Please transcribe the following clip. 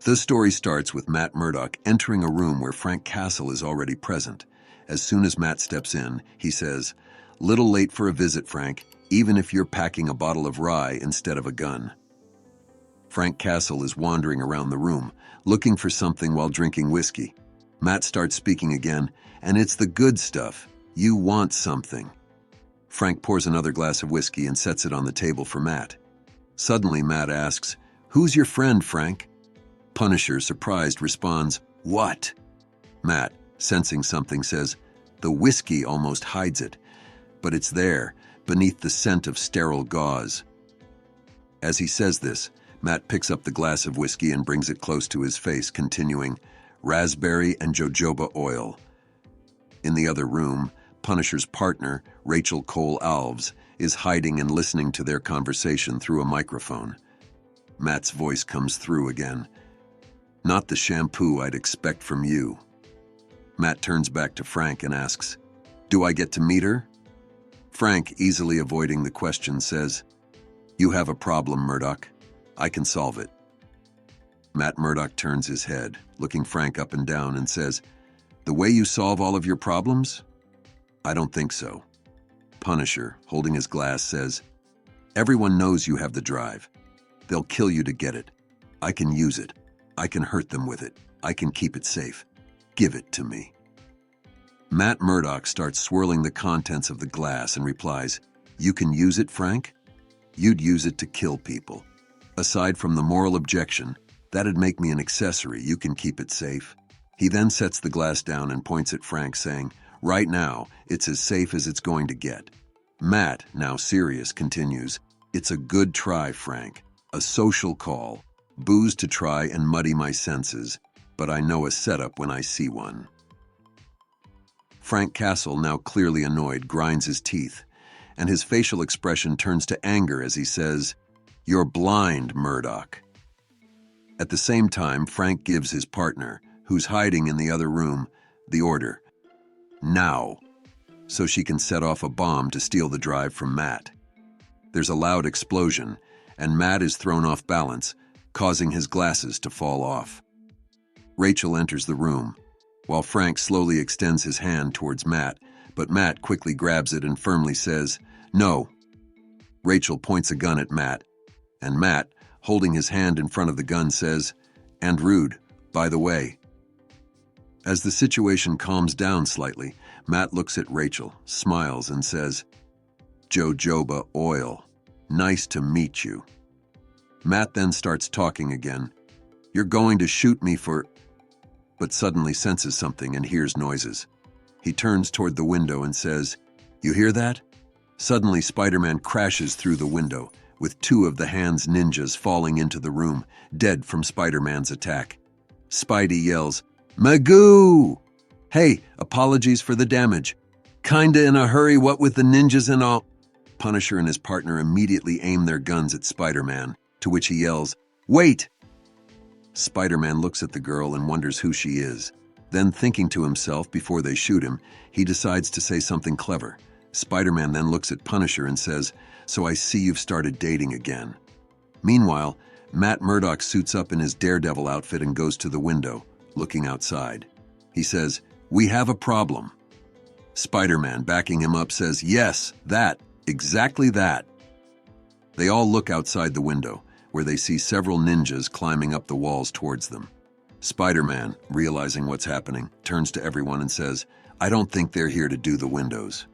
The story starts with Matt Murdock entering a room where Frank Castle is already present. As soon as Matt steps in, he says, "Little late for a visit, Frank, even if you're packing a bottle of rye instead of a gun." Frank Castle is wandering around the room, looking for something while drinking whiskey. Matt starts speaking again, and it's the good stuff. You want something. Frank pours another glass of whiskey and sets it on the table for Matt. Suddenly, Matt asks, "Who's your friend, Frank?" Punisher, surprised, responds, "What?" Matt, sensing something, says, "The whiskey almost hides it, but it's there, beneath the scent of sterile gauze." As he says this, Matt picks up the glass of whiskey and brings it close to his face, continuing, "Raspberry and jojoba oil." In the other room, Punisher's partner, Rachel Cole Alves, is hiding and listening to their conversation through a microphone. Matt's voice comes through again. "Not the shampoo I'd expect from you." Matt turns back to Frank and asks, "Do I get to meet her?" Frank, easily avoiding the question, says, "You have a problem, Murdock. I can solve it." Matt Murdock turns his head, looking Frank up and down, and says, "The way you solve all of your problems? I don't think so." Punisher, holding his glass, says, "Everyone knows you have the drive. They'll kill you to get it. I can use it. I can hurt them with it. I can keep it safe. Give it to me." Matt Murdock starts swirling the contents of the glass and replies, "You can use it, Frank? You'd use it to kill people. Aside from the moral objection, that'd make me an accessory. You can keep it safe." He then sets the glass down and points at Frank, saying, "Right now, it's as safe as it's going to get." Matt, now serious, continues, "It's a good try, Frank. A social call. Booze to try and muddy my senses, but I know a setup when I see one." Frank Castle, now clearly annoyed, grinds his teeth, and his facial expression turns to anger as he says, "You're blind, Murdock." At the same time, Frank gives his partner, who's hiding in the other room, the order, "Now," so she can set off a bomb to steal the drive from Matt. There's a loud explosion, and Matt is thrown off balance, causing his glasses to fall off. Rachel enters the room, while Frank slowly extends his hand towards Matt, but Matt quickly grabs it and firmly says, "No." Rachel points a gun at Matt, and Matt, holding his hand in front of the gun, says, "And rude, by the way." As the situation calms down slightly, Matt looks at Rachel, smiles, and says, "Jojoba oil. Nice to meet you." Matt then starts talking again. "You're going to shoot me for..." but suddenly senses something and hears noises. He turns toward the window and says, "You hear that?" Suddenly, Spider-Man crashes through the window, with two of the Hands ninjas falling into the room, dead from Spider-Man's attack. Spidey yells, "Magoo! Hey, apologies for the damage. Kinda in a hurry, what with the ninjas and all." Punisher and his partner immediately aim their guns at Spider-Man, to which he yells, "Wait!" Spider-Man looks at the girl and wonders who she is. Then, thinking to himself before they shoot him, he decides to say something clever. Spider-Man then looks at Punisher and says, "So I see you've started dating again." Meanwhile, Matt Murdock suits up in his Daredevil outfit and goes to the window, looking outside. He says, "We have a problem." Spider-Man, backing him up, says, "Yes, that, exactly that." They all look outside the window, where they see several ninjas climbing up the walls towards them. Spider-Man, realizing what's happening, turns to everyone and says, "I don't think they're here to do the windows."